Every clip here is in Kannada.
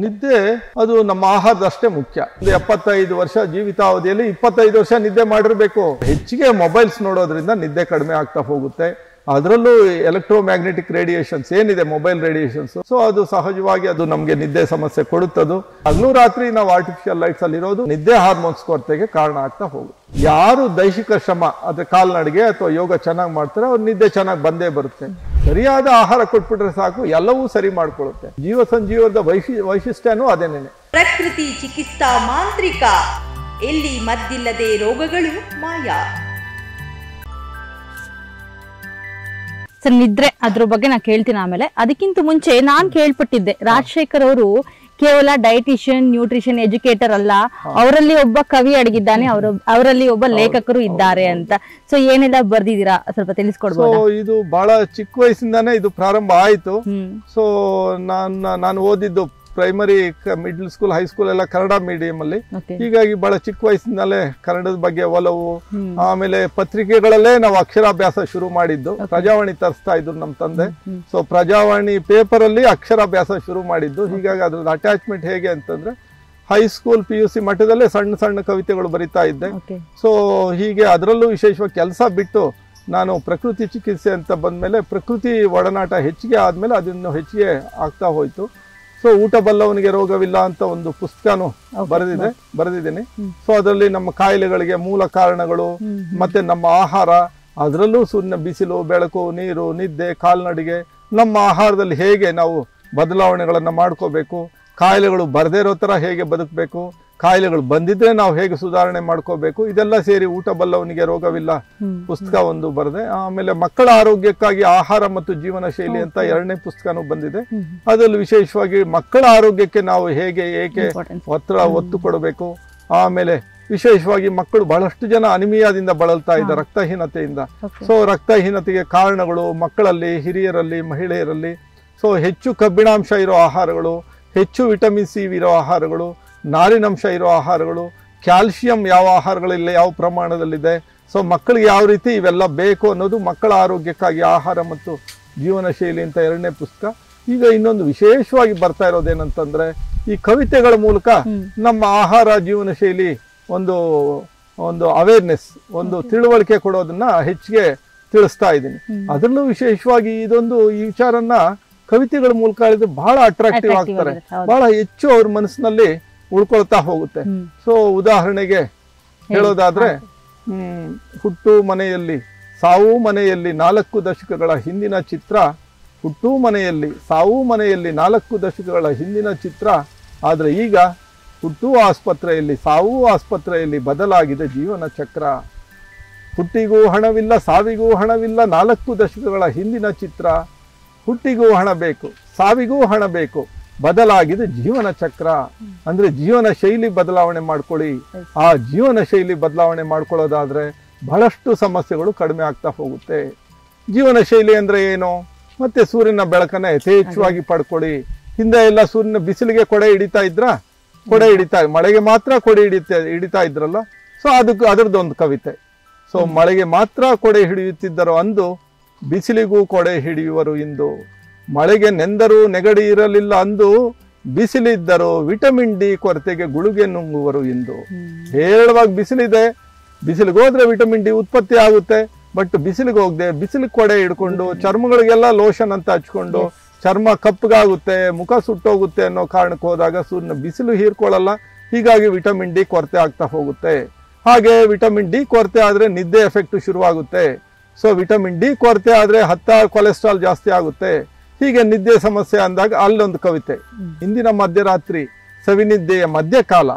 ನಿದ್ದೆ ಅದು ನಮ್ಮ ಆಹಾರದಷ್ಟೇ ಮುಖ್ಯ. 75 ವರ್ಷ ಜೀವಿತಾವಧಿಯಲ್ಲಿ 25 ವರ್ಷ ನಿದ್ದೆ ಮಾಡಿರಬೇಕು. ಹೆಚ್ಚಿಗೆ ಮೊಬೈಲ್ಸ್ ನೋಡೋದ್ರಿಂದ ನಿದ್ದೆ ಕಡಿಮೆ ಆಗ್ತಾ ಹೋಗುತ್ತೆ. ಅದರಲ್ಲೂ ಎಲೆಕ್ಟ್ರೋಮ್ಯಾಗ್ನೆಟಿಕ್ ರೇಡಿಯೇಷನ್ಸ್ ಏನಿದೆ, ಮೊಬೈಲ್ ರೇಡಿಯೇಷನ್ಸ್, ಸೊ ಅದು ಸಹಜವಾಗಿ ಅದು ನಮಗೆ ನಿದ್ದೆ ಸಮಸ್ಯೆ ಕೊಡುತ್ತದು. ಹಗಲು ರಾತ್ರಿ ನಾವು ಆರ್ಟಿಫಿಷಿಯಲ್ ಲೈಟ್ಸ್ ಅಲ್ಲಿ ಇರೋದು ನಿದ್ದೆ ಹಾರ್ಮೋನ್ಸ್ ಕೊರತೆಗೆ ಕಾರಣ ಆಗ್ತಾ ಹೋಗುತ್ತೆ. ಯಾರು ದೈಹಿಕ ಶ್ರಮ ಅದ್ರ ಕಾಲ್ನಡಿಗೆ ಅಥವಾ ಯೋಗ ಚೆನ್ನಾಗಿ ಮಾಡ್ತಾರೆ ಅವ್ರ ನಿದ್ದೆ ಚೆನ್ನಾಗಿ ಬಂದೇ ಬರುತ್ತೆ. ಸರಿಯಾದ ಆಹಾರ ಕೊಟ್ಬಿಟ್ರೆ ಸಾಕು, ಎಲ್ಲವೂ ಸರಿ ಮಾಡ್ಕೊಳ್ಳುತ್ತೆ. ಜೀವ ಸಂಜೀವದ ವೈಶಿಷ್ಟ್ಯನೂ ಅದೇನೇನೆ. ಪ್ರಕೃತಿ ಚಿಕಿತ್ಸಾ ಮಾಂತ್ರಿಕ, ಎಲ್ಲಿ ಮದ್ದಿಲ್ಲದೆ ರೋಗಗಳು ಮಾಯ. ಸರ್, ನಿದ್ರೆ ಅದ್ರ ಬಗ್ಗೆ ನಾ ಕೇಳ್ತೀನಿ ಆಮೇಲೆ. ಅದಕ್ಕಿಂತ ಮುಂಚೆ ನಾನ್ ಕೇಳ್ಪಟ್ಟಿದ್ದೆ, ರಾಜಶೇಖರ್ ಅವರು ಕೇವಲ ಡೈಟಿಷಿಯನ್, ನ್ಯೂಟ್ರಿಷನ್ ಎಜುಕೇಟರ್ ಅಲ್ಲ, ಅವರಲ್ಲಿ ಒಬ್ಬ ಕವಿ ಅಡಗಿದ್ದಾನೆ, ಅವರಲ್ಲಿ ಒಬ್ಬ ಲೇಖಕರು ಇದ್ದಾರೆ ಅಂತ. ಸೊ ಏನೆಲ್ಲ ಬರ್ದಿದ್ದೀರಾ ಸ್ವಲ್ಪ ತಿಳಿಸ್ಕೊಡ್ಬೋದು? ಇದು ಬಹಳ ಚಿಕ್ಕ ವಯಸ್ಸಿಂದಾನೇ ಇದು ಪ್ರಾರಂಭ ಆಯ್ತು. ಸೊ ನಾನು ಓದಿದ್ದು ಪ್ರೈಮರಿ, ಮಿಡ್ಲ್ ಸ್ಕೂಲ್, ಹೈಸ್ಕೂಲ್ ಎಲ್ಲ ಕನ್ನಡ ಮೀಡಿಯಂ ಅಲ್ಲಿ. ಹೀಗಾಗಿ ಬಹಳ ಚಿಕ್ಕ ವಯಸ್ಸಿನಲ್ಲೇ ಕನ್ನಡದ ಬಗ್ಗೆ ಒಲವು. ಆಮೇಲೆ ಪತ್ರಿಕೆಗಳಲ್ಲೇ ನಾವು ಅಕ್ಷರಾಭ್ಯಾಸ ಶುರು ಮಾಡಿದ್ದು. ಪ್ರಜಾವಾಣಿ ತರಿಸ್ತಾ ಇದ್ರು ನಮ್ಮ ತಂದೆ. ಸೊ ಪ್ರಜಾವಾಣಿ ಪೇಪರ್ ಅಲ್ಲಿ ಅಕ್ಷರಾಭ್ಯಾಸ ಶುರು ಮಾಡಿದ್ದು. ಹೀಗಾಗಿ ಅದ್ರದ್ದು ಅಟ್ಯಾಚ್ಮೆಂಟ್ ಹೇಗೆ ಅಂತಂದ್ರೆ, ಹೈಸ್ಕೂಲ್ PUC ಮಟ್ಟದಲ್ಲೇ ಸಣ್ಣ ಸಣ್ಣ ಕವಿತೆಗಳು ಬರಿತಾ ಇದ್ದೆ. ಸೊ ಹೀಗೆ ಅದರಲ್ಲೂ ವಿಶೇಷವಾಗಿ ಕೆಲಸ ಬಿಟ್ಟು ನಾನು ಪ್ರಕೃತಿ ಚಿಕಿತ್ಸೆ ಅಂತ ಬಂದ್ಮೇಲೆ ಪ್ರಕೃತಿ ಒಡನಾಟ ಹೆಚ್ಚಿಗೆ ಆದ್ಮೇಲೆ ಅದನ್ನು ಹೆಚ್ಚಿಗೆ ಆಗ್ತಾ ಹೋಯ್ತು. ಸೊ ಊಟ ಬಲ್ಲವನಿಗೆ ರೋಗವಿಲ್ಲ ಅಂತ ಒಂದು ಪುಸ್ತಕನೂ ಬರೆದಿದ್ದೀನಿ. ಸೊ ಅದರಲ್ಲಿ ನಮ್ಮ ಕಾಯಿಲೆಗಳಿಗೆ ಮೂಲ ಕಾರಣಗಳು, ಮತ್ತೆ ನಮ್ಮ ಆಹಾರ, ಅದರಲ್ಲೂ ಸೂರ್ಯನ ಬಿಸಿಲು, ಬೆಳಕು, ನೀರು, ನಿದ್ದೆ, ಕಾಲ್ನಡಿಗೆ, ನಮ್ಮ ಆಹಾರದಲ್ಲಿ ಹೇಗೆ ನಾವು ಬದಲಾವಣೆಗಳನ್ನ ಮಾಡ್ಕೋಬೇಕು, ಕಾಯಿಲೆಗಳು ಬರದೇ ಇರೋ ತರ ಹೇಗೆ ಬದುಕಬೇಕು, ಕಾಯಿಲೆಗಳು ಬಂದಿದ್ರೆ ನಾವು ಹೇಗೆ ಸುಧಾರಣೆ ಮಾಡ್ಕೋಬೇಕು, ಇದೆಲ್ಲ ಸೇರಿ ಊಟ ಬಲ್ಲವನಿಗೆ ರೋಗವಿಲ್ಲ ಪುಸ್ತಕ ಒಂದು ಬರೆದೆ. ಆಮೇಲೆ ಮಕ್ಕಳ ಆರೋಗ್ಯಕ್ಕಾಗಿ ಆಹಾರ ಮತ್ತು ಜೀವನ ಶೈಲಿ ಅಂತ 2ನೇ ಪುಸ್ತಕನೂ ಬಂದಿದೆ. ಅದರಲ್ಲಿ ವಿಶೇಷವಾಗಿ ಮಕ್ಕಳ ಆರೋಗ್ಯಕ್ಕೆ ನಾವು ಹೇಗೆ ಏಕೆ ಒತ್ತು ಕೊಡಬೇಕು. ಆಮೇಲೆ ವಿಶೇಷವಾಗಿ ಮಕ್ಕಳು ಬಹಳಷ್ಟು ಜನ ಅನಿಮಿಯಾದಿಂದ ಬಳಲ್ತಾ ಇದ್ದಾರೆ, ರಕ್ತಹೀನತೆಯಿಂದ. ಸೊ ರಕ್ತಹೀನತೆಗೆ ಕಾರಣಗಳು ಮಕ್ಕಳಲ್ಲಿ, ಹಿರಿಯರಲ್ಲಿ, ಮಹಿಳೆಯರಲ್ಲಿ. ಸೊ ಹೆಚ್ಚು ಕಬ್ಬಿಣಾಂಶ ಇರೋ ಆಹಾರಗಳು, ಹೆಚ್ಚು ವಿಟಮಿನ್ C ಇರೋ ಆಹಾರಗಳು, ನಾರಿನಂಶ ಇರೋ ಆಹಾರಗಳು, ಕ್ಯಾಲ್ಸಿಯಂ ಯಾವ ಆಹಾರಗಳಿಲ್ಲ, ಯಾವ ಪ್ರಮಾಣದಲ್ಲಿದೆ. ಸೊ ಮಕ್ಕಳಿಗೆ ಯಾವ ರೀತಿ ಇವೆಲ್ಲ ಬೇಕು ಅನ್ನೋದು ಮಕ್ಕಳ ಆರೋಗ್ಯಕ್ಕಾಗಿ ಆಹಾರ ಮತ್ತು ಜೀವನ ಶೈಲಿ ಅಂತ 2ನೇ ಪುಸ್ತಕ. ಈಗ ಇನ್ನೊಂದು ವಿಶೇಷವಾಗಿ ಬರ್ತಾ ಇರೋದೇನಂತಂದ್ರೆ, ಈ ಕವಿತೆಗಳ ಮೂಲಕ ನಮ್ಮ ಆಹಾರ ಜೀವನ ಶೈಲಿ ಒಂದು ಅವೇರ್ನೆಸ್, ಒಂದು ತಿಳುವಳಿಕೆ ಕೊಡೋದನ್ನ ಹೆಚ್ಚಿಗೆ ತಿಳಿಸ್ತಾ ಇದ್ದೀನಿ. ಅದರಲ್ಲೂ ವಿಶೇಷವಾಗಿ ಈ ವಿಚಾರನ್ನ ಕವಿತೆಗಳ ಮೂಲಕ ಹೇಳಿದ್ರೆ ಬಹಳ ಅಟ್ರಾಕ್ಟಿವ್ ಆಗ್ತಾರೆ, ಬಹಳ ಹೆಚ್ಚು ಅವ್ರ ಮನಸ್ಸಿನಲ್ಲಿ ಉಳ್ಕೊಳ್ತಾ ಹೋಗುತ್ತೆ. ಸೊ ಉದಾಹರಣೆಗೆ ಹೇಳೋದಾದ್ರೆ, ಹುಟ್ಟು ಮನೆಯಲ್ಲಿ ಸಾವು ಮನೆಯಲ್ಲಿ 4 ದಶಕಗಳ ಹಿಂದಿನ ಚಿತ್ರ, ಹುಟ್ಟು ಮನೆಯಲ್ಲಿ ಸಾವು ಮನೆಯಲ್ಲಿ 4 ದಶಕಗಳ ಹಿಂದಿನ ಚಿತ್ರ. ಆದ್ರೆ ಈಗ ಹುಟ್ಟು ಆಸ್ಪತ್ರೆಯಲ್ಲಿ ಸಾವು ಆಸ್ಪತ್ರೆಯಲ್ಲಿ ಬದಲಾಗಿದೆ ಜೀವನ ಚಕ್ರ. ಹುಟ್ಟಿಗೂ ಹಣವಿಲ್ಲ, ಸಾವಿಗೂ ಹಣವಿಲ್ಲ, 4 ದಶಕಗಳ ಹಿಂದಿನ ಚಿತ್ರ. ಹುಟ್ಟಿಗೂ ಹಣ ಬೇಕು, ಸಾವಿಗೂ ಹಣ ಬೇಕು, ಬದಲಾಗಿದೆ ಜೀವನ ಚಕ್ರ. ಅಂದ್ರೆ ಜೀವನ ಶೈಲಿ ಬದಲಾವಣೆ ಮಾಡ್ಕೊಳ್ಳಿ. ಆ ಜೀವನ ಶೈಲಿ ಬದಲಾವಣೆ ಮಾಡ್ಕೊಳ್ಳೋದಾದ್ರೆ ಬಹಳಷ್ಟು ಸಮಸ್ಯೆಗಳು ಕಡಿಮೆ ಆಗ್ತಾ ಹೋಗುತ್ತೆ. ಜೀವನ ಶೈಲಿ ಅಂದ್ರೆ ಏನು? ಮತ್ತೆ ಸೂರ್ಯನ ಬೆಳಕನ್ನ ಯಥೇಚ್ಛವಾಗಿ ಪಡ್ಕೊಳ್ಳಿ. ಹಿಂದೆ ಎಲ್ಲ ಸೂರ್ಯನ ಬಿಸಿಲಿಗೆ ಕೊಡೆ ಮಳೆಗೆ ಮಾತ್ರ ಕೊಡೆ ಹಿಡಿತಾ ಇದ್ರಲ್ಲ. ಸೊ ಅದರದ್ದೊಂದು ಕವಿತೆ. ಸೊ ಮಳೆಗೆ ಮಾತ್ರ ಕೊಡೆ ಹಿಡಿಯುತ್ತಿದ್ದರು ಅಂದು, ಬಿಸಿಲಿಗೂ ಕೊಡೆ ಹಿಡಿಯುವರು ಇಂದು. ಮಳೆಗೆ ನೆಂದರೂ ನೆಗಡಿ ಇರಲಿಲ್ಲ ಅಂದು, ಬಿಸಿಲಿದ್ದರು ವಿಟಮಿನ್ D ಕೊರತೆಗೆ ಗುಳುಗೆ ನುಂಗುವರು ಇಂದು. ಹೇರಳವಾಗಿ ಬಿಸಿಲಿದೆ, ಬಿಸಿಲಿಗೆ ಹೋದ್ರೆ ವಿಟಮಿನ್ D ಉತ್ಪತ್ತಿ ಆಗುತ್ತೆ. ಬಟ್ ಬಿಸಿಲಿಗೆ ಹೋಗದೆ ಬಿಸಿಲಿಗೆ ಕೊಡೆ ಹಿಡ್ಕೊಂಡು ಚರ್ಮಗಳಿಗೆಲ್ಲ ಲೋಷನ್ ಅಂತ ಹಚ್ಕೊಂಡು ಚರ್ಮ ಕಪ್ಪಗಾಗುತ್ತೆ, ಮುಖ ಸುಟ್ಟೋಗುತ್ತೆ ಅನ್ನೋ ಕಾರಣಕ್ಕೆ ಹೋದಾಗ ಸೂರ್ಯನ ಬಿಸಿಲು ಹೀರ್ಕೊಳ್ಳಲ್ಲ. ಹೀಗಾಗಿ ವಿಟಮಿನ್ D ಕೊರತೆ ಆಗ್ತಾ ಹೋಗುತ್ತೆ. ಹಾಗೆ ವಿಟಮಿನ್ D ಕೊರತೆ ಆದ್ರೆ ನಿದ್ದೆ ಎಫೆಕ್ಟ್ ಶುರುವಾಗುತ್ತೆ. ಸೊ ವಿಟಮಿನ್ D ಕೊರತೆ ಆದ್ರೆ ಕೊಲೆಸ್ಟ್ರಾಲ್ ಜಾಸ್ತಿ ಆಗುತ್ತೆ. ಹೀಗೆ ನಿದ್ದೆ ಸಮಸ್ಯೆ ಅಂದಾಗ ಅಲ್ಲೊಂದು ಕವಿತೆ, ಇಂದಿನ ಮಧ್ಯರಾತ್ರಿ ಸವಿನಿದ್ದೆಯ ಮಧ್ಯಕಾಲ.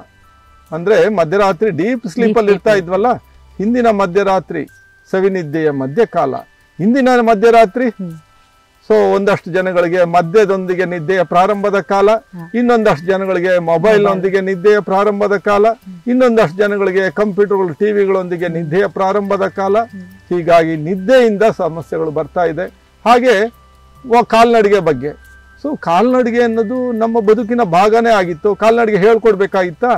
ಅಂದ್ರೆ ಮಧ್ಯರಾತ್ರಿ ಡೀಪ್ ಸ್ಲೀಪ್ ಅಲ್ಲಿ ಇರ್ತಾ ಇದ್ವಲ್ಲ, ಹಿಂದಿನ ಮಧ್ಯರಾತ್ರಿ ಸವಿನಿದ್ದೆಯ ಮಧ್ಯಕಾಲ. ಇಂದಿನ ಮಧ್ಯರಾತ್ರಿ, ಸೊ ಒಂದಷ್ಟು ಜನಗಳಿಗೆ ಮದ್ಯದೊಂದಿಗೆ ನಿದ್ದೆಯ ಪ್ರಾರಂಭದ ಕಾಲ, ಇನ್ನೊಂದಷ್ಟು ಜನಗಳಿಗೆ ಮೊಬೈಲ್ ನೊಂದಿಗೆ ನಿದ್ದೆಯ ಪ್ರಾರಂಭದ ಕಾಲ, ಇನ್ನೊಂದಷ್ಟು ಜನಗಳಿಗೆ ಕಂಪ್ಯೂಟರ್ಗಳು, ಟಿವಿಗಳೊಂದಿಗೆ ನಿದ್ದೆಯ ಪ್ರಾರಂಭದ ಕಾಲ. ಹೀಗಾಗಿ ನಿದ್ದೆಯಿಂದ ಸಮಸ್ಯೆಗಳು ಬರ್ತಾ ಇದೆ. ಹಾಗೆ ಕಾಲ್ನಡಿಗೆ ಬಗ್ಗೆ. ಸೊ ಕಾಲ್ನಡಿಗೆ ಅನ್ನೋದು ನಮ್ಮ ಬದುಕಿನ ಭಾಗನೇ ಆಗಿತ್ತು. ಕಾಲ್ನಡಿಗೆ ಹೇಳ್ಕೊಡ್ಬೇಕಾಗಿತ್ತಾ?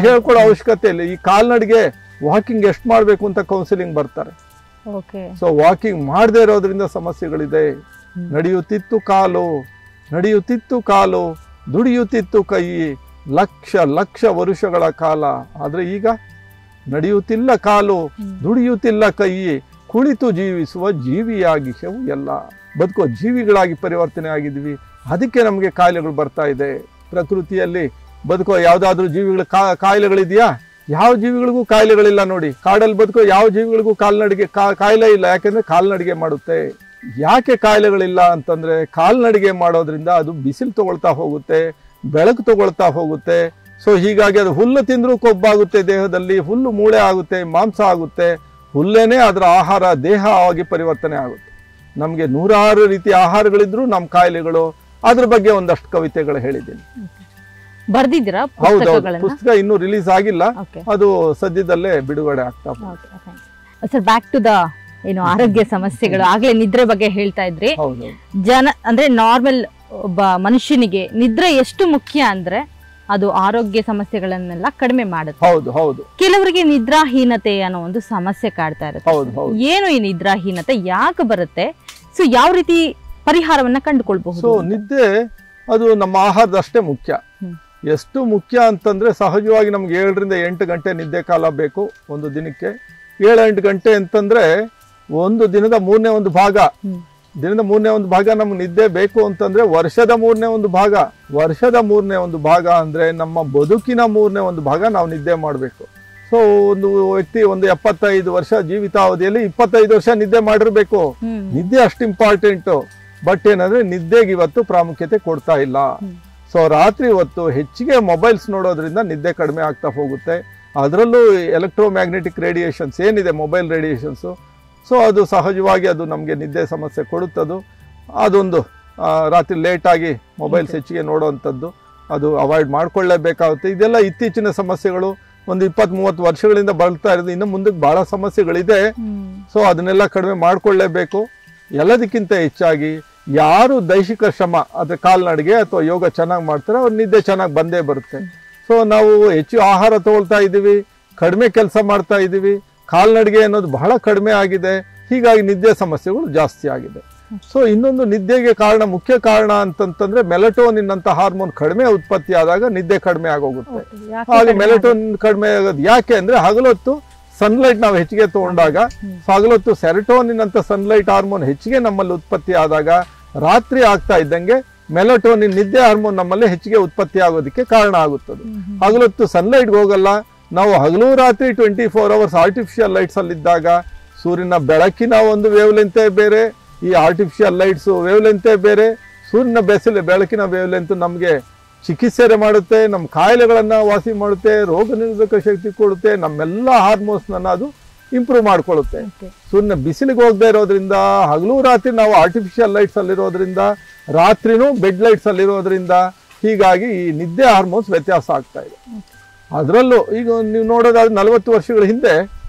ಹೇಳ್ಕೊಡೋ ಅವಶ್ಯಕತೆ ಇಲ್ಲ. ಈ ಕಾಲ್ನಡಿಗೆ ವಾಕಿಂಗ್ ಎಷ್ಟು ಮಾಡ್ಬೇಕು ಅಂತ ಕೌನ್ಸಿಲಿಂಗ್ ಬರ್ತಾರೆ. ಸೊ ವಾಕಿಂಗ್ ಮಾಡದೇ ಇರೋದ್ರಿಂದ ಸಮಸ್ಯೆಗಳಿದೆ. ನಡೆಯುತ್ತಿತ್ತು ಕಾಲು ದುಡಿಯುತ್ತಿತ್ತು ಕೈ ಲಕ್ಷ ಲಕ್ಷ ವರುಷಗಳ ಕಾಲ. ಆದ್ರೆ ಈಗ ನಡೆಯುತ್ತಿಲ್ಲ ಕಾಲು, ದುಡಿಯುತ್ತಿಲ್ಲ ಕೈ, ಕುಳಿತು ಜೀವಿಸುವ ಜೀವಿಯಾಗಿಸವು ಎಲ್ಲ. ಬದುಕೋ ಜೀವಿಗಳಾಗಿ ಪರಿವರ್ತನೆ ಆಗಿದ್ವಿ, ಅದಕ್ಕೆ ನಮಗೆ ಕಾಯಿಲೆಗಳು ಬರ್ತಾ ಇದೆ. ಪ್ರಕೃತಿಯಲ್ಲಿ ಬದುಕೋ ಯಾವ್ದಾದ್ರು ಜೀವಿಗಳ ಕಾಯಿಲೆಗಳಿದೆಯಾ? ಯಾವ ಜೀವಿಗಳಿಗೂ ಕಾಯಿಲೆಗಳಿಲ್ಲ ನೋಡಿ. ಕಾಡಲ್ಲಿ ಬದುಕೋ ಯಾವ ಜೀವಿಗಳಿಗೂ ಕಾಯಿಲೆ ಇಲ್ಲ, ಯಾಕೆಂದ್ರೆ ಕಾಲ್ನಡಿಗೆ ಮಾಡುತ್ತೆ. ಯಾಕೆ ಕಾಯಿಲೆಗಳಿಲ್ಲ ಅಂತಂದ್ರೆ ಕಾಲ್ನಡಿಗೆ ಮಾಡೋದ್ರಿಂದ ಅದು ಬಿಸಿಲು ತಗೊಳ್ತಾ ಹೋಗುತ್ತೆ, ಬೆಳಕು ತಗೊಳ್ತಾ ಹೋಗುತ್ತೆ. ಸೊ ಹೀಗಾಗಿ ಅದು ಹುಲ್ಲು ತಿಂದ್ರೂ ಕೊಬ್ಬಾಗುತ್ತೆ, ದೇಹದಲ್ಲಿ ಹುಲ್ಲು ಮೂಳೆ ಆಗುತ್ತೆ, ಮಾಂಸ ಆಗುತ್ತೆ. ಹುಲ್ಲೇನೆ ಅದರ ಆಹಾರ ದೇಹ ಆಗಿ ಪರಿವರ್ತನೆ ಆಗುತ್ತೆ. ನಮ್ಗೆ 106 ರೀತಿಯ ಆಹಾರಗಳಿದ್ರು ನಮ್ಮ ಕಾಯಿಲೆಗಳು. ಅದ್ರ ಬಗ್ಗೆ ಒಂದಷ್ಟು ಕವಿತೆಗಳು ಹೇಳಿದ್ದೀನಿ. ಬರ್ದಿದ್ದೀರಾ? ಹೌದೌದು, ಪುಸ್ತಕ ಇನ್ನೂ ರಿಲೀಸ್ ಆಗಿಲ್ಲ, ಅದು ಸದ್ಯದಲ್ಲೇ ಬಿಡುಗಡೆ ಆಗ್ತಾ. ಸರ್, ಬ್ಯಾಕ್ ಟು ದ ಆರೋಗ್ಯ ಸಮಸ್ಯೆಗಳು. ಆಗ್ಲೇ ನಿದ್ರೆ ಬಗ್ಗೆ ಹೇಳ್ತಾ ಇದ್ರಿ. ಅಂದ್ರೆ ನಾರ್ಮಲ್ ಒಬ್ಬ ಮನುಷ್ಯನಿಗೆ ನಿದ್ರೆ ಎಷ್ಟು ಮುಖ್ಯ ಅಂದ್ರೆ ಅದು ಆರೋಗ್ಯ ಸಮಸ್ಯೆಗಳನ್ನೆಲ್ಲ ಕಡಿಮೆ ಮಾಡುತ್ತೆ. ಹೌದು ಹೌದು. ಕೆಲವರಿಗೆ ನಿದ್ರಾಹೀನತೆ ಅನ್ನೋ ಒಂದು ಸಮಸ್ಯೆ ಕಾಡ್ತಾ ಇರುತ್ತೆ. ಏನು ಈ ನಿದ್ರಾಹೀನತೆ ಯಾಕೆ ಬರುತ್ತೆ? ಸೊ ಯಾವ ರೀತಿ ಪರಿಹಾರವನ್ನ ಕಂಡುಕೊಳ್ಬಹುದು? ಸೊ ನಿದ್ದೆ ಅದು ನಮ್ಮ ಆಹಾರದಷ್ಟೇ ಮುಖ್ಯ. ಎಷ್ಟು ಮುಖ್ಯ ಅಂತಂದ್ರೆ ಸಹಜವಾಗಿ ನಮ್ಗೆ 7 ರಿಂದ 8 ಗಂಟೆ ನಿದ್ದೆ ಕಾಲ ಬೇಕು ಒಂದು ದಿನಕ್ಕೆ. 7-8 ಗಂಟೆ ಅಂತಂದ್ರೆ ಒಂದು ದಿನದ 3ನೇ ಒಂದು ಭಾಗ. ದಿನದ 3ನೇ ಒಂದು ಭಾಗ ನಮ್ಗೆ ನಿದ್ದೆ ಬೇಕು ಅಂತಂದ್ರೆ ವರ್ಷದ 3ನೇ ಒಂದು ಭಾಗ. ವರ್ಷದ 3ನೇ ಒಂದು ಭಾಗ ಅಂದ್ರೆ ನಮ್ಮ ಬದುಕಿನ 3ನೇ ಒಂದು ಭಾಗ ನಾವು ನಿದ್ದೆ ಮಾಡಬೇಕು. ಸೊ ಒಂದು ವ್ಯಕ್ತಿ ಒಂದು 75 ವರ್ಷ ಜೀವಿತಾವಧಿಯಲ್ಲಿ 25 ವರ್ಷ ನಿದ್ದೆ ಮಾಡಿರ್ಬೇಕು. ನಿದ್ದೆ ಅಷ್ಟು ಇಂಪಾರ್ಟೆಂಟ್. ಬಟ್ ಏನಂದ್ರೆ ನಿದ್ದೆಗೆ ಇವತ್ತು ಪ್ರಾಮುಖ್ಯತೆ ಕೊಡ್ತಾ ಇಲ್ಲ. ಸೊ ರಾತ್ರಿ ಹೊತ್ತು ಹೆಚ್ಚಿಗೆ ಮೊಬೈಲ್ಸ್ ನೋಡೋದ್ರಿಂದ ನಿದ್ದೆ ಕಡಿಮೆ ಆಗ್ತಾ ಹೋಗುತ್ತೆ. ಅದರಲ್ಲೂ ಎಲೆಕ್ಟ್ರೋಮ್ಯಾಗ್ನೆಟಿಕ್ ರೇಡಿಯೇಷನ್ಸ್ ಏನಿದೆ, ಮೊಬೈಲ್ ರೇಡಿಯೇಷನ್ಸು, ಸೊ ಅದು ಸಹಜವಾಗಿ ಅದು ನಮಗೆ ನಿದ್ದೆ ಸಮಸ್ಯೆ ಕೊಡುತ್ತದು. ಅದೊಂದು ರಾತ್ರಿ ಲೇಟಾಗಿ ಮೊಬೈಲ್ಸ್ ಹೆಚ್ಚಿಗೆ ನೋಡೋವಂಥದ್ದು ಅದು ಅವಾಯ್ಡ್ ಮಾಡ್ಕೊಳ್ಳೇಬೇಕಾಗುತ್ತೆ. ಇದೆಲ್ಲ ಇತ್ತೀಚಿನ ಸಮಸ್ಯೆಗಳು, ಒಂದು 20-30 ವರ್ಷಗಳಿಂದ ಬರ್ತಾ ಇರೋದು. ಇನ್ನು ಮುಂದಕ್ಕೆ ಬಹಳ ಸಮಸ್ಯೆಗಳಿದೆ. ಸೊ ಅದನ್ನೆಲ್ಲ ಕಡಿಮೆ ಮಾಡ್ಕೊಳ್ಳೇಬೇಕು. ಎಲ್ಲದಕ್ಕಿಂತ ಹೆಚ್ಚಾಗಿ ಯಾರು ದೈಹಿಕ ಶ್ರಮ ಅದ್ರ ಕಾಲ್ನಡಿಗೆ ಅಥವಾ ಯೋಗ ಚೆನ್ನಾಗಿ ಮಾಡ್ತಾರೆ ಅವ್ರ ನಿದ್ದೆ ಚೆನ್ನಾಗಿ ಬಂದೇ ಬರುತ್ತೆ. ಸೊ ನಾವು ಹೆಚ್ಚು ಆಹಾರ ತಗೊಳ್ತಾ ಇದ್ದೀವಿ, ಕಡಿಮೆ ಕೆಲಸ ಮಾಡ್ತಾ ಇದ್ದೀವಿ, ಕಾಲ್ನಡಿಗೆ ಅನ್ನೋದು ಬಹಳ ಕಡಿಮೆ ಆಗಿದೆ. ಹೀಗಾಗಿ ನಿದ್ದೆ ಸಮಸ್ಯೆಗಳು ಜಾಸ್ತಿ ಆಗಿದೆ. ಸೊ ಇನ್ನೊಂದು ನಿದ್ದೆಗೆ ಮುಖ್ಯ ಕಾರಣ ಅಂತಂತಂದ್ರೆ ಮೆಲಟೋನಿನ್ ಅಂತ ಹಾರ್ಮೋನ್ ಕಡಿಮೆ ಉತ್ಪತ್ತಿ ಆದಾಗ ನಿದ್ದೆ ಕಡಿಮೆ ಆಗೋಗುತ್ತೆ. ಹಾಗೆ ಮೆಲಟೋನಿನ್ ಕಡಿಮೆ ಆಗೋದು ಯಾಕೆ ಅಂದ್ರೆ ಹಗಲೊತ್ತು ಸನ್ಲೈಟ್ ನಾವು ಹೆಚ್ಚಿಗೆ ತಗೊಂಡಾಗ, ಹಗಲೊತ್ತು ಸೆರೋಟೋನಿನ್ ಅಂತ ಸನ್ಲೈಟ್ ಹಾರ್ಮೋನ್ ಹೆಚ್ಚಿಗೆ ನಮ್ಮಲ್ಲಿ ಉತ್ಪತ್ತಿ ಆದಾಗ ರಾತ್ರಿ ಆಗ್ತಾ ಇದ್ದಂಗೆ ಮೆಲಟೋನಿನ್ ನಿದ್ದೆ ಹಾರ್ಮೋನ್ ನಮ್ಮಲ್ಲಿ ಹೆಚ್ಚಿಗೆ ಉತ್ಪತ್ತಿ ಆಗೋದಕ್ಕೆ ಕಾರಣ ಆಗುತ್ತದೆ. ಹಗಲೊತ್ತು ಸನ್ಲೈಟ್ಗೆ ಹೋಗಲ್ಲ ನಾವು. ಹಗಲು ರಾತ್ರಿ 24 ಅವರ್ಸ್ ಆರ್ಟಿಫಿಷಿಯಲ್ ಲೈಟ್ಸ್ ಅಲ್ಲಿದ್ದಾಗ ಸೂರ್ಯನ ಬೆಳಕಿನ ಒಂದು ವೇವ್ ಲೆಂತೆ ಬೇರೆ, ಈ ಆರ್ಟಿಫಿಷಿಯಲ್ ಲೈಟ್ಸ್ ವೇವ್ ಲೆಂತೆ ಬೇರೆ. ಸೂರ್ಯನ ಬೆಳಕಿನ ವೇವ್ ಲೆಂತ್ ನಮ್ಗೆ ಚಿಕಿತ್ಸೆ ಮಾಡುತ್ತೆ, ನಮ್ಮ ಕಾಯಿಲೆಗಳನ್ನ ವಾಸಿ ಮಾಡುತ್ತೆ, ರೋಗ ನಿರೋಧಕ ಶಕ್ತಿ ಕೊಡುತ್ತೆ, ನಮ್ಮೆಲ್ಲ ಹಾರ್ಮೋನ್ಸ್ ಅದು ಇಂಪ್ರೂವ್ ಮಾಡ್ಕೊಳ್ಳುತ್ತೆ. ಸೂರ್ಯನ ಬಿಸಿಲಿಗೆ ಹೋಗದೆ ಇರೋದ್ರಿಂದ, ಹಗಲು ರಾತ್ರಿ ನಾವು ಆರ್ಟಿಫಿಷಿಯಲ್ ಲೈಟ್ಸ್ ಅಲ್ಲಿರೋದ್ರಿಂದ, ರಾತ್ರಿನೂ ಬೆಡ್ ಲೈಟ್ಸ್ ಅಲ್ಲಿರೋದ್ರಿಂದ ಹೀಗಾಗಿ ಈ ನಿದ್ದೆ ಹಾರ್ಮೋನ್ಸ್ ವ್ಯತ್ಯಾಸ ಆಗ್ತಾ ಇದೆ. ಅದರಲ್ಲೂ ಈಗ ನೀವು ನೋಡೋದಾದ್ರೆ 40 ವರ್ಷಗಳ ಹಿಂದೆ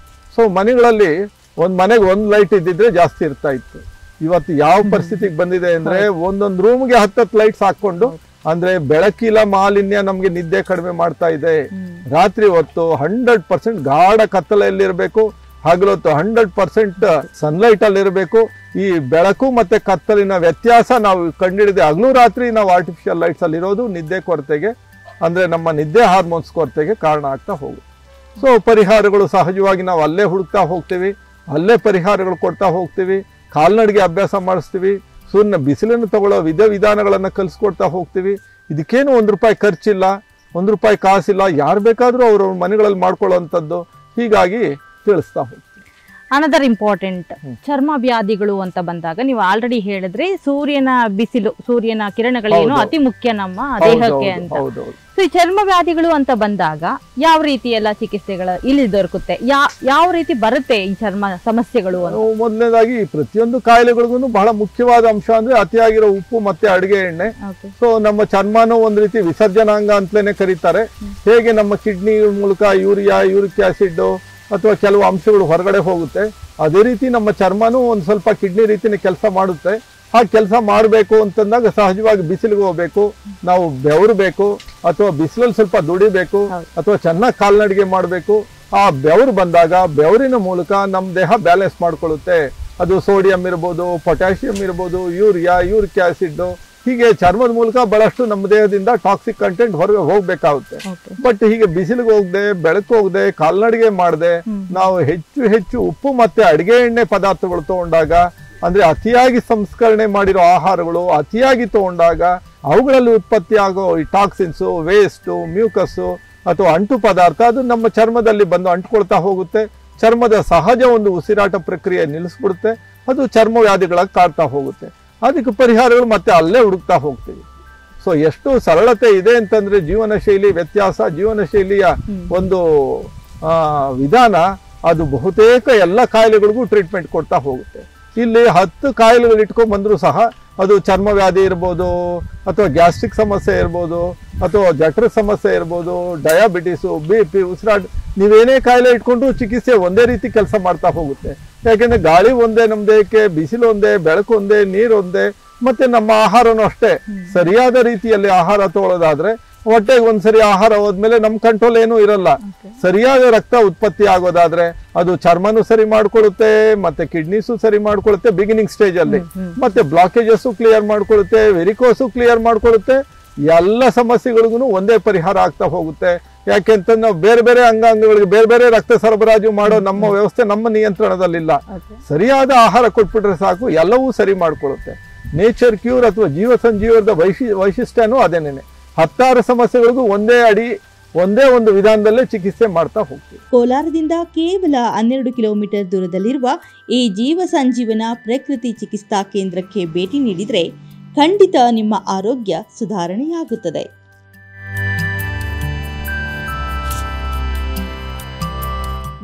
ಸೊ ಮನೆಗಳಲ್ಲಿ ಮನೆಗೆ ಒಂದು ಲೈಟ್ ಇದ್ದಿದ್ರೆ ಜಾಸ್ತಿ ಇರ್ತಾ ಇತ್ತು. ಇವತ್ತು ಯಾವ ಪರಿಸ್ಥಿತಿಗೆ ಬಂದಿದೆ ಅಂದ್ರೆ ಒಂದೊಂದು ರೂಮ್ಗೆ 10 ಲೈಟ್ಸ್ ಹಾಕೊಂಡು, ಅಂದ್ರೆ ಬೆಳಕಿನ ಮಾಲಿನ್ಯ ನಮ್ಗೆ ನಿದ್ದೆ ಕಡಿಮೆ ಮಾಡ್ತಾ ಇದೆ. ರಾತ್ರಿ ಹೊತ್ತು 100% ಗಾಢ ಕತ್ತಲೆಯಲ್ಲಿರ್ಬೇಕು, ಹಗಲೊತ್ತು 100% ಸನ್ಲೈಟ್ ಅಲ್ಲಿ ಇರಬೇಕು. ಈ ಬೆಳಕು ಮತ್ತೆ ಕತ್ತಲಿನ ವ್ಯತ್ಯಾಸ ನಾವು ಕಂಡಿಡಿದೆ. ಹಗಲು ರಾತ್ರಿ ನಾವು ಆರ್ಟಿಫಿಷಿಯಲ್ ಲೈಟ್ಸ್ ಅಲ್ಲಿ ಇರೋದು ನಿದ್ದೆ ಕೊರತೆಗೆ, ಅಂದ್ರೆ ನಮ್ಮ ನಿದ್ದೆ ಹಾರ್ಮೋನ್ಸ್ ಕೊರತೆಗೆ ಕಾರಣ ಆಗ್ತಾ ಹೋಗುತ್ತೆ. ಸೊ ಪರಿಹಾರಗಳು ಸಹಜವಾಗಿ ನಾವು ಅಲ್ಲೇ ಹುಡುಕ್ತಾ ಹೋಗ್ತೀವಿ, ಅಲ್ಲೇ ಪರಿಹಾರಗಳು ಕೊಡ್ತಾ ಹೋಗ್ತೀವಿ. ಕಾಲ್ನಡಿಗೆ ಅಭ್ಯಾಸ ಮಾಡಿಸ್ತೀವಿ, ಸೂರ್ಯನ ಬಿಸಿಲನ್ನು ತಗೊಳ್ಳೋ ವಿಧಾನಗಳನ್ನ ಕಲಿಸ್ಕೊಡ್ತಾ ಹೋಗ್ತೀವಿ. ಇದಕ್ಕೇನು ₹1 ಖರ್ಚಿಲ್ಲ, ₹1 ಕಾಸಿಲ್ಲ, ಯಾರು ಬೇಕಾದ್ರೂ ಅವ್ರ ಮನೆಗಳಲ್ಲಿ ಮಾಡ್ಕೊಳ್ಳುವಂಥದ್ದು. ಹೀಗಾಗಿ ತಿಳಿಸ್ತಾ ಹೋಗ್ತೀವಿ. ಅನದರ್ ಇಂಪಾರ್ಟೆಂಟ್, ಚರ್ಮ ವ್ಯಾಧಿಗಳು ಅಂತ ಬಂದಾಗ ನೀವು ಆಲ್ರೆಡಿ ಹೇಳಿದ್ರೆ ಸೂರ್ಯನ ಬಿಸಿಲು, ಸೂರ್ಯನ ಕಿರಣಗಳೇನು ಅತಿ ಮುಖ್ಯ ನಮ್ಮ ದೇಹಕ್ಕೆ ಅಂತ. ಸೊ ಈ ಚರ್ಮ ವ್ಯಾಧಿಗಳು ಅಂತ ಬಂದಾಗ ಯಾವ ರೀತಿ ಎಲ್ಲ ಚಿಕಿತ್ಸೆಗಳು ಇಲ್ಲಿ ದೊರಕುತ್ತೆ? ಯಾವ ರೀತಿ ಬರುತ್ತೆ ಈ ಚರ್ಮ ಸಮಸ್ಯೆಗಳು? ಮೊದಲನೇದಾಗಿ ಪ್ರತಿಯೊಂದು ಕಾಯಿಲೆಗಳಿಗೂ ಬಹಳ ಮುಖ್ಯವಾದ ಅಂಶ ಅಂದ್ರೆ ಅತಿಯಾಗಿರೋ ಉಪ್ಪು ಮತ್ತೆ ಅಡುಗೆ ಎಣ್ಣೆ. ಸೊ ನಮ್ಮ ಚರ್ಮನೂ ಒಂದ್ ರೀತಿ ವಿಸರ್ಜನಾಂಗ ಅಂತಲೇ ಕರೀತಾರೆ. ಹೇಗೆ ನಮ್ಮ ಕಿಡ್ನಿ ಮೂಲಕ ಯೂರಿಕ್ ಆಸಿಡ್ ಅಥವಾ ಕೆಲವು ಅಂಶಗಳು ಹೊರಗಡೆ ಹೋಗುತ್ತೆ, ಅದೇ ರೀತಿ ನಮ್ಮ ಚರ್ಮನೂ ಒಂದ್ ಸ್ವಲ್ಪ ಕಿಡ್ನಿ ರೀತಿನೇ ಕೆಲಸ ಮಾಡುತ್ತೆ. ಆ ಕೆಲಸ ಮಾಡಬೇಕು ಅಂತಂದಾಗ ಸಹಜವಾಗಿ ಬಿಸಿಲಿಗೆ ಹೋಗ್ಬೇಕು, ನಾವು ಬೆವರಬೇಕು, ಅಥವಾ ಬಿಸಿಲಲ್ಲಿ ಸ್ವಲ್ಪ ದುಡಿಬೇಕು, ಅಥವಾ ಚೆನ್ನಾಗಿ ಕಾಲ್ನಡಿಗೆ ಮಾಡಬೇಕು. ಆ ಬೆವರು ಬಂದಾಗ ಬೆವರಿನ ಮೂಲಕ ನಮ್ಮ ದೇಹ ಬ್ಯಾಲೆನ್ಸ್ ಮಾಡ್ಕೊಳ್ಳುತ್ತೆ. ಅದು ಸೋಡಿಯಂ ಇರ್ಬೋದು, ಪೊಟ್ಯಾಷಿಯಂ ಇರ್ಬೋದು, ಯೂರಿಕ್ ಆಸಿಡ್, ಹೀಗೆ ಚರ್ಮದ ಮೂಲಕ ಬಹಳಷ್ಟು ನಮ್ಮ ದೇಹದಿಂದ ಟಾಕ್ಸಿಕ್ ಕಂಟೆಂಟ್ ಹೊರಗೆ ಹೋಗ್ಬೇಕಾಗುತ್ತೆ. ಬಟ್ ಹೀಗೆ ಬಿಸಿಲಿಗೆ ಹೋಗದೆ, ಬೆಳಕು ಹೋಗದೆ, ಕಾಲ್ನಡಿಗೆ ಮಾಡದೆ ನಾವು ಹೆಚ್ಚು ಉಪ್ಪು ಮತ್ತೆ ಅಡಿಗೆ ಎಣ್ಣೆ ಪದಾರ್ಥಗಳು ತಗೊಂಡಾಗ, ಅಂದ್ರೆ ಅತಿಯಾಗಿ ಸಂಸ್ಕರಣೆ ಮಾಡಿರೋ ಆಹಾರಗಳು ಅತಿಯಾಗಿ ತಗೊಂಡಾಗ ಅವುಗಳಲ್ಲಿ ಉತ್ಪತ್ತಿ ಆಗೋ ಈ ಟಾಕ್ಸಿನ್ಸು, ವೇಸ್ಟು, ಮ್ಯೂಕಸ್ಸು ಅಥವಾ ಅಂಟು ಪದಾರ್ಥ ಅದು ನಮ್ಮ ಚರ್ಮದಲ್ಲಿ ಬಂದು ಅಂಟ್ಕೊಳ್ತಾ ಹೋಗುತ್ತೆ. ಚರ್ಮದ ಸಹಜ ಒಂದು ಉಸಿರಾಟ ಪ್ರಕ್ರಿಯೆ ನಿಲ್ಲಿಸ್ಬಿಡುತ್ತೆ. ಅದು ಚರ್ಮ ವ್ಯಾಧಿಗಳಾಗಿ ಕಾಡ್ತಾ ಹೋಗುತ್ತೆ. ಅದಕ್ಕೆ ಪರಿಹಾರಗಳು ಮತ್ತೆ ಅಲ್ಲೇ ಹುಡುಕ್ತಾ ಹೋಗ್ತೀವಿ. ಸೊ ಎಷ್ಟು ಸರಳತೆ ಇದೆ ಅಂತಂದ್ರೆ ಜೀವನ ಶೈಲಿ ವ್ಯತ್ಯಾಸ, ಜೀವನ ಶೈಲಿಯ ಒಂದು ವಿಧಾನ ಅದು ಬಹುತೇಕ ಎಲ್ಲ ಕಾಯಿಲೆಗಳಿಗೂ ಟ್ರೀಟ್ಮೆಂಟ್ ಕೊಡ್ತಾ ಹೋಗುತ್ತೆ. ಇಲ್ಲಿ 10 ಕಾಯಿಲೆಗಳು ಇಟ್ಕೊಂಡ್ ಬಂದ್ರು ಸಹ ಅದು ಚರ್ಮ ವ್ಯಾಧಿ ಇರ್ಬೋದು, ಅಥವಾ ಗ್ಯಾಸ್ಟ್ರಿಕ್ ಸಮಸ್ಯೆ ಇರ್ಬೋದು, ಅಥವಾ ಜಠರ ಸಮಸ್ಯೆ ಇರ್ಬೋದು, ಡಯಾಬಿಟಿಸು, BP, ಉಸಿರಾಟ, ನೀವೇನೇ ಕಾಯಿಲೆ ಇಟ್ಕೊಂಡು ಚಿಕಿತ್ಸೆ ಒಂದೇ ರೀತಿ ಕೆಲಸ ಮಾಡ್ತಾ ಹೋಗುತ್ತೆ. ಯಾಕೆಂದ್ರೆ ಗಾಳಿ ಒಂದೇ ನಮ್ಮ ದೇಹಕ್ಕೆ, ಬಿಸಿಲು ಒಂದೇ, ಬೆಳಕು ಒಂದೇ, ನೀರು ಒಂದೇ, ಮತ್ತೆ ನಮ್ಮ ಆಹಾರನೂ ಅಷ್ಟೇ. ಸರಿಯಾದ ರೀತಿಯಲ್ಲಿ ಆಹಾರ ತಗೊಳ್ಳೋದಾದ್ರೆ ಹೊಟ್ಟೆಗೆ ಒಂದ್ಸರಿ ಆಹಾರ ಹೋದ್ಮೇಲೆ ನಮ್ ಕಂಟ್ರೋಲ್ ಏನೂ ಇರಲ್ಲ. ಸರಿಯಾದ ರಕ್ತ ಉತ್ಪತ್ತಿ ಆಗೋದಾದ್ರೆ ಅದು ಚರ್ಮನೂ ಸರಿ ಮಾಡ್ಕೊಳ್ಳುತ್ತೆ, ಮತ್ತೆ ಕಿಡ್ನಿಸು ಸರಿ ಮಾಡ್ಕೊಳ್ಳುತ್ತೆ ಬಿಗಿನಿಂಗ್ ಸ್ಟೇಜ್ ಅಲ್ಲಿ, ಮತ್ತೆ ಬ್ಲಾಕೇಜಸ್ ಕ್ಲಿಯರ್ ಮಾಡ್ಕೊಳ್ಳುತ್ತೆ, ವೆರಿಕೋಸು ಕ್ಲಿಯರ್ ಮಾಡ್ಕೊಳ್ಳುತ್ತೆ. ಎಲ್ಲ ಸಮಸ್ಯೆಗಳಿಗೂ ಒಂದೇ ಪರಿಹಾರ ಆಗ್ತಾ ಹೋಗುತ್ತೆ. ಯಾಕೆಂತ ನಾವು ಬೇರೆ ಬೇರೆ ಅಂಗಾಂಗಗಳಿಗೆ ಬೇರೆ ಬೇರೆ ರಕ್ತ ಸರಬರಾಜು ಮಾಡೋ ನಮ್ಮ ವ್ಯವಸ್ಥೆ ನಮ್ಮ ನಿಯಂತ್ರಣದಲ್ಲಿಲ್ಲ. ಸರಿಯಾದ ಆಹಾರ ಕೊಟ್ಬಿಟ್ರೆ ಸಾಕು, ಎಲ್ಲವೂ ಸರಿ ಮಾಡ್ಕೊಳ್ಳುತ್ತೆ. ನೇಚರ್ ಕ್ಯೂರ್ ಅಥವಾ ಜೀವ ಸಂಜೀವದ ವೈಶಿಷ್ಟ್ಯನೂ ಅದೇನೇನೆ. 16 ಸಮಸ್ಯೆಗಳಿಗೂ ಒಂದೇ ಒಂದು ವಿಧಾನದಲ್ಲೇ ಚಿಕಿತ್ಸೆ ಮಾಡ್ತಾ ಹೋಗ್ತೀವಿ. ಕೋಲಾರದಿಂದ ಕೇವಲ 12 ಕಿಲೋಮೀಟರ್ ದೂರದಲ್ಲಿರುವ ಈ ಜೀವ ಸಂಜೀವನ ಪ್ರಕೃತಿ ಚಿಕಿತ್ಸಾ ಕೇಂದ್ರಕ್ಕೆ ಭೇಟಿ ನೀಡಿದರೆ ಖಂಡಿತ ನಿಮ್ಮ ಆರೋಗ್ಯ ಸುಧಾರಣೆಯಾಗುತ್ತದೆ.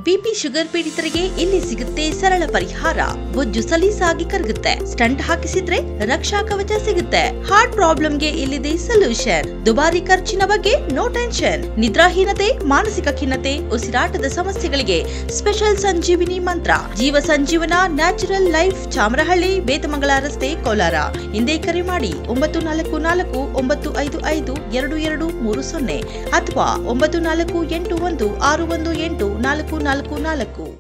ಬಿಪಿ ಶುಗರ್ ಪೀಡಿತರಿಗೆ ಇಲ್ಲಿ ಸಿಗುತ್ತೆ ಸರಳ ಪರಿಹಾರ. ಬೊಜ್ಜು ಸಲೀಸಾಗಿ ಕರಗುತ್ತೆ. ಸ್ಟಂಟ್ ಹಾಕಿಸಿದ್ರೆ ರಕ್ಷಾ ಕವಚ ಸಿಗುತ್ತೆ. ಹಾರ್ಟ್ ಪ್ರಾಬ್ಲಮ್ಗೆ ಇಲ್ಲಿದೆ ಸೊಲ್ಯೂಷನ್. ದುಬಾರಿ ಖರ್ಚಿನ ಬಗ್ಗೆ ನೋ ಟೆನ್ಷನ್. ನಿದ್ರಾಹೀನತೆ, ಮಾನಸಿಕ ಖಿನ್ನತೆ, ಉಸಿರಾಟದ ಸಮಸ್ಯೆಗಳಿಗೆ ಸ್ಪೆಷಲ್ ಸಂಜೀವಿನಿ ಮಂತ್ರ. ಜೀವ ಸಂಜೀವನ ನ್ಯಾಚುರಲ್ ಲೈಫ್, ಚಾಮರಹಳ್ಳಿ, ಬೇತಮಂಗಲ ರಸ್ತೆ, ಕೋಲಾರ. ಹಿಂದೆ ಕರೆ ಮಾಡಿ 944495522230 ಅಥವಾ 9481618444.